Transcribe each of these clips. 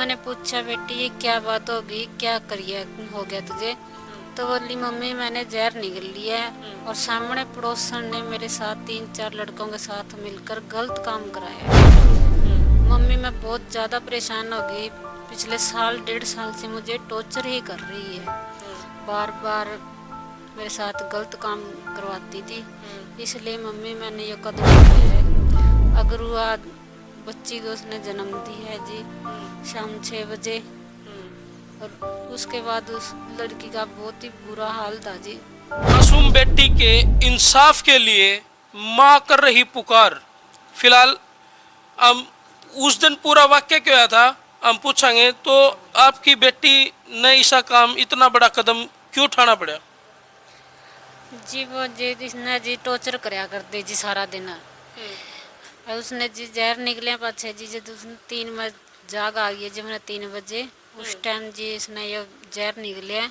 मैंने पूछा बेटी ये क्या बात होगी, क्या करिए हो गया तुझे? तो बोली मम्मी मैंने जहर निगल लिया है और सामने पड़ोसन ने मेरे साथ 3-4 लड़कों के साथ मिलकर गलत काम कराया है। मम्मी मैं बहुत ज़्यादा परेशान हो गई। पिछले साल 1.5 साल से मुझे टॉर्चर ही कर रही है। बार बार मेरे साथ गलत काम करवाती थी। इसलिए मम्मी मैंने ये कदम उठाया है। अगर वो आज बच्ची को उसने जन्म दी है जी शाम 6 बजे, और उसके बाद उस लड़की का बहुत ही बुरा हाल था जी। मासूम बेटी के इंसाफ के लिए माँ कर रही पुकार। फिलहाल हम उस दिन पूरा वाक्य क्या था हम पूछेंगे। तो आपकी बेटी ने ऐसा काम, इतना बड़ा कदम क्यों उठाना पड़ा? जी वो जी जिसने जी टॉर्चर कराया करते जी सारा दिन। और उसने जी जहर निकले पाछे जी जब उसने 3 बजे जाग आ गई जब मैंने 3 बजे उस टाइम जी इसने ये जहर निकले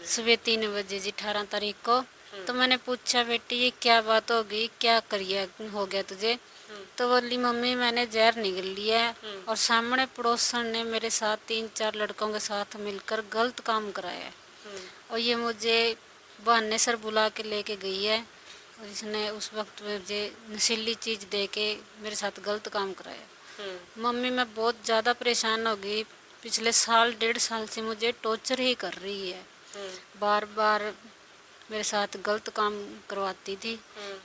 सुबह 3 बजे जी 18 तारीख को। तो मैंने पूछा बेटी ये क्या बात होगी, क्या करिए हो गया तुझे? तो बोली मम्मी मैंने जहर निगल लिया है और सामने पड़ोसन ने मेरे साथ 3-4 लड़कों के साथ मिलकर गलत काम कराया है। और ये मुझे बहाने सर बुला के लेके गई है और इसने उस वक्त मुझे नशीली चीज़ दे के मेरे साथ गलत काम कराया। मम्मी मैं बहुत ज़्यादा परेशान हो गई। पिछले साल 1.5 साल से मुझे टॉर्चर ही कर रही है। बार बार मेरे साथ गलत काम करवाती थी।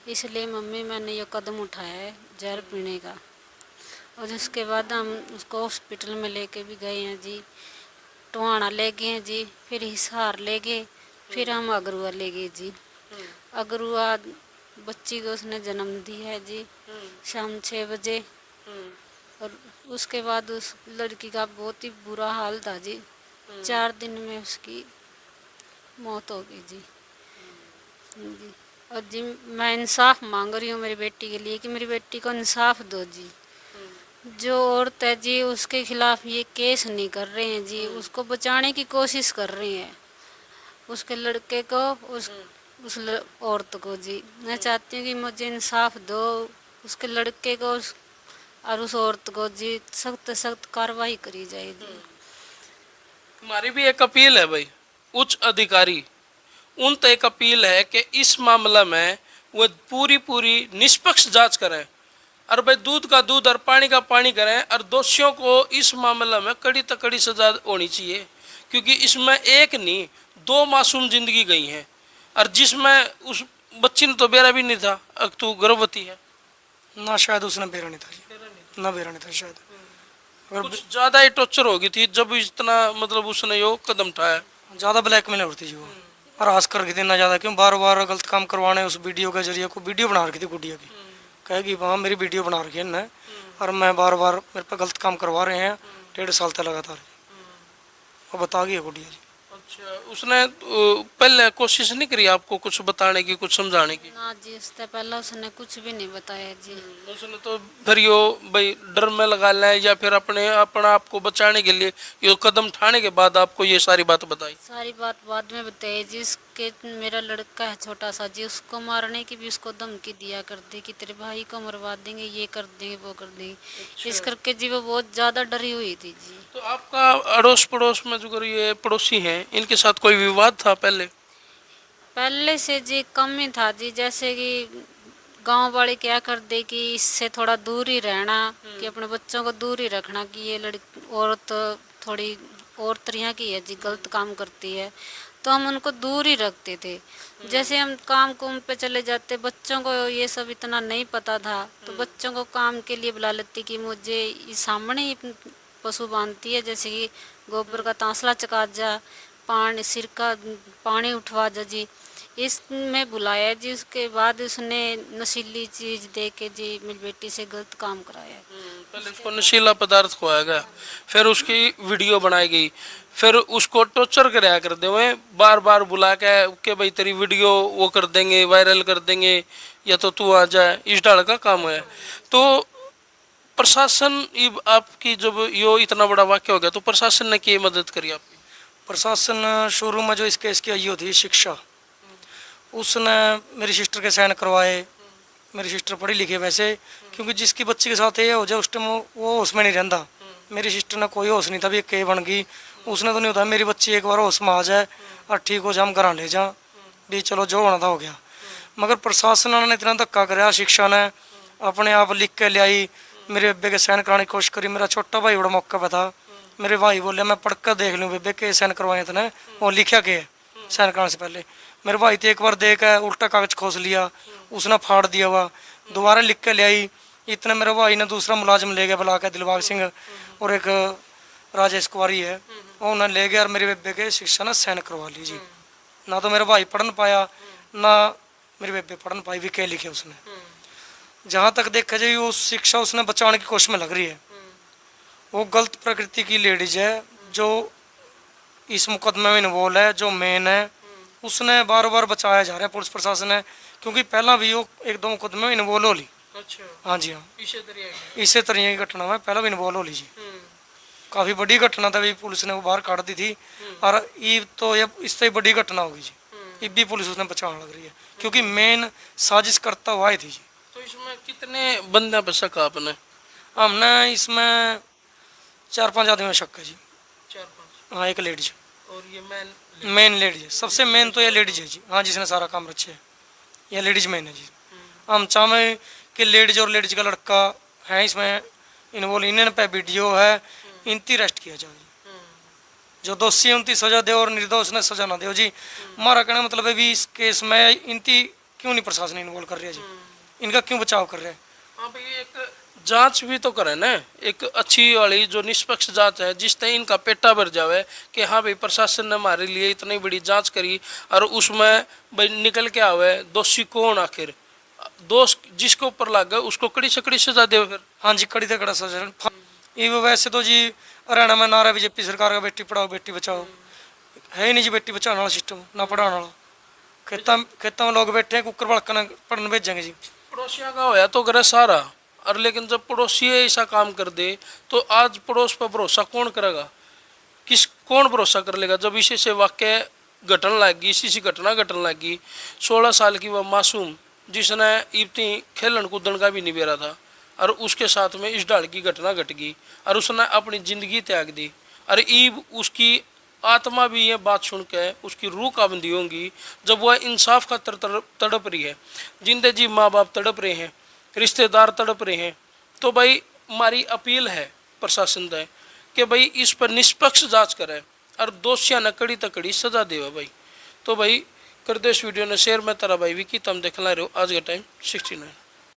इसलिए मम्मी मैंने ये कदम उठाया है जहर पीने का। और उसके बाद हम उसको हॉस्पिटल में लेके भी गए हैं जी। टोहाना ले गए हैं जी, फिर हिसार ले गए, फिर हम अगरुआ ले गए जी। अगरुआ बच्ची को उसने जन्म दी है जी शाम 6 बजे। और उसके बाद उस लड़की का बहुत ही बुरा हाल था जी। 4 दिन में उसकी मौत हो गई जी। जी और जी मैं इंसाफ मांग रही हूँ मेरी बेटी के लिए कि मेरी बेटी को इंसाफ दो जी। जो औरत है जी उसके खिलाफ ये केस नहीं कर रहे हैं जी, उसको बचाने की कोशिश कर रहे हैं। उसके लड़के को औरत को जी मैं चाहती हूँ कि मुझे इंसाफ दो, उसके लड़के को और उस औरत को जी सख्त सख्त कार्रवाई करी जाएगी। हमारी भी एक अपील है भाई, उच्च अधिकारी उन तक एक अपील है कि इस मामला में वो पूरी पूरी निष्पक्ष जांच करें और भाई दूध का दूध और पानी का पानी करें और दोषियों को इस मामले में कड़ी तक कड़ी सजा होनी चाहिए। क्योंकि इसमें एक नहीं 2 मासूम जिंदगी गई हैं और जिसमें उस बच्ची ने तो बेरा भी नहीं था। अब तो गर्भवती है ना, शायद उसने बेरा नहीं था जी, ना बेरा नहीं था शायद। अगर कुछ ज़्यादा ही टॉर्चर हो गई थी जब इतना मतलब उसने यो कदम उठाया। ज़्यादा ब्लैकमेल होती जी वो, और हंस कर रखी थी ना ज़्यादा, क्यों बार बार गलत काम करवाने। उस वीडियो के जरिए को वीडियो बना रखी थी गुड़िया की, कहेगी वहाँ मेरी वीडियो बना रखी है ना, और मैं बार बार मेरे पे गलत काम करवा रहे हैं 1.5 साल तक लगातार। वो बता गई है गुड़िया जी। अच्छा, उसने पहले कोशिश नहीं करी आपको कुछ बताने की, कुछ समझाने की? ना जी उससे पहले उसने कुछ भी नहीं बताया जी। उसने तो फिर यो भाई डर में लगा लें या फिर अपने अपना आपको बचाने के लिए ये कदम उठाने के बाद आपको ये सारी बात बताई? सारी बात बाद में बताई जी। उसके मेरा लड़का है छोटा सा जी, उसको मारने की भी उसको धमकी दिया करती कि तेरे भाई को मरवा देंगे, ये कर देंगे, वो कर देंगे। इस करके जी वो बहुत ज़्यादा डरी हुई थी जी। तो आपका अड़ोस पड़ोस में जो ये पड़ोसी हैं इनके साथ कोई विवाद था पहले? पहले से जी कम ही था जी। जैसे कि गांव वाले क्या कर दे कि इससे थोड़ा दूर ही रहना, कि अपने बच्चों को दूर ही रखना, कि ये लड़की औरत थोड़ी और तरह की है जी, गलत काम करती है, तो हम उनको दूर ही रखते थे। जैसे हम काम कुम पे चले जाते, बच्चों को ये सब इतना नहीं पता था, तो बच्चों को काम के लिए बुला लेती कि मुझे ये सामने ही पशु बांधती है, जैसे कि गोबर का तांसला चका जा, पानी सिर का पानी उठवा जा जी, इसमें बुलाया जी। उसके बाद उसने नशीली चीज दे के जी मेरी बेटी से गलत काम कराया। पहले उसको नशीला पदार्थ खुआया गया, फिर उसकी वीडियो बनाई गई, फिर उसको टॉर्चर कराया करते हुए बार बार बुला के भाई तेरी वीडियो वो कर देंगे, वायरल कर देंगे, या तो तू आ जाए, इस ढाल का काम है। तो प्रशासन आपकी जब यो इतना बड़ा वाक्य हो गया तो प्रशासन ने की मदद करी आपकी? प्रशासन शुरू में जो इस केस की आई होती शिक्षा, उसने मेरी सिस्टर के साइन करवाए। मेरी सिस्टर पढ़ी लिखी है वैसे, क्योंकि जिसकी बच्ची के साथ ये हो जाए उस टाइम वो उसमें नहीं रहता, मेरी सिस्टर ने कोई होश नहीं था भी के बन गई, उसने तो नहीं होता मेरी बच्ची एक बार होश में आ जाए और ठीक हो जाए, हम घर ले जा भी चलो जो होना था हो गया। मगर प्रशासन ने इतना धक्का कराया, शिक्षा ने अपने आप लिख के ले आई, मेरे बेबे के साइन कराने की कोशिश करी। मेरा छोटा भाई बड़ा मौका पे था, मेरे भाई बोले मैं पढ़ कर देख लूँ बेबे के साइन करवाए इतने, वो लिखा के है साइन कराने से पहले। मेरे भाई तो एक बार देख है उल्टा कागज खोस लिया, उसने फाड़ दिया हुआ, दोबारा लिख के ले आई। इतने मेरे भाई ने दूसरा मुलाजिम ले गया बुला के, दिलबाग सिंह और एक राजेश कुमारी है, वो उन्हें ले गया और मेरे बेबे के शिक्षा ने साइन करवा ली जी। ना तो मेरा भाई पढ़ न पाया ना मेरे बेबे पढ़ न पाई, भी कह लिखे उसने। जहाँ तक देखा जाए वो शिक्षा उसने बचाने की कोशिश में लग रही है। वो गलत प्रकृति की लेडीज है जो इस मुकदमे में इन्वॉल्व है, जो मेन है, उसने बार बार बचाया जा रहा है पुलिस प्रशासन है, क्योंकि पहला भी वो एक दो मुकदमे में इन्वॉल्व हो ली। अच्छा, हाँ जी हाँ, इसे इसी तरह की घटना में पहला भी इन्वॉल्व हो ली जी। काफ़ी बड़ी घटना था भी, पुलिस ने वो बाहर काट दी थी, और ईब तो ये इससे ही बड़ी घटना होगी जी। ईब भी पुलिस उसने बचाने लग रही है, क्योंकि मेन साजिश करता हुआ आई थी जी। तो इसमें कितने बंदे पे शक आपने? हमने इसमें 4-5 आदमी में शक है जी। 4-5। हाँ, एक लेडीज, और ये मैन मेन लेडीज है, सबसे मेन तो ये लेडीज है जी। हाँ, जिसने सारा काम रचा है ये लेडीज मेन है जी। हम चाहें कि लेडीज और लेडीज का लड़का है इसमें इन्वॉल्व, इन्हें पे वीडियो है, इनती अरेस्ट किया जाए। जो दोषी है उनकी सजा दे और निर्दोष ने सजा ना दे जी। हमारा कहना मतलब है भी इस केस में इनकी क्यों नहीं प्रशासन इन्वॉल्व कर रही है जी, इनका क्यों बचाव कर रहे हैं। हाँ भाई, एक जांच भी तो करें ना, एक अच्छी वाली जो निष्पक्ष जांच है, जिससे इनका पेटा भर जावे कि हाँ भाई प्रशासन ने हमारे लिए इतनी बड़ी जांच करी और उसमें भाई निकल के आवे दोषी कौन, आखिर दोष जिसके ऊपर लग गए उसको कड़ी से कड़ी सजा दे फिर। हाँ जी, कड़ी से कड़ा सजा। ये वैसे तो जी हरियाणा में नारा बीजेपी सरकार का बेटी पढ़ाओ बेटी बचाओ है ही नहीं जी, बेटी बचाने वाला सिस्टम ना पढ़ाने वाला। खेतों में लोग बैठे हैं, कुकर बड़कन पढ़ने भेजेंगे जी। पड़ोसियों का होया तो करे सारा, और लेकिन जब पड़ोसी ऐसा काम कर दे तो आज पड़ोस पर भरोसा कौन करेगा, कौन भरोसा कर लेगा। जब इसी से वाक्य घटन लगी, इसी से घटना घटन लगी, 16 साल की वह मासूम जिसने इतनी खेलन कूदन का भी नहीं बेरा था, और उसके साथ में इस ढाल की घटना घट गई और उसने अपनी ज़िंदगी त्याग दी। और ईब उसकी आत्मा भी ये बात सुन के उसकी रूह काबंदी होंगी जब वह इंसाफ का तड़प रही है। जिंदे जी माँ बाप तड़प रहे हैं, रिश्तेदार तड़प रहे हैं। तो भाई हमारी अपील है प्रशासन से कि भाई इस पर निष्पक्ष जांच करें और दोषियों ने कड़ी तकड़ी सजा देवे भाई। तो भाई कर दे इस वीडियो ने शेयर में तेरा भाई विकी, तम देखला रहे हो आज का टाइम 69।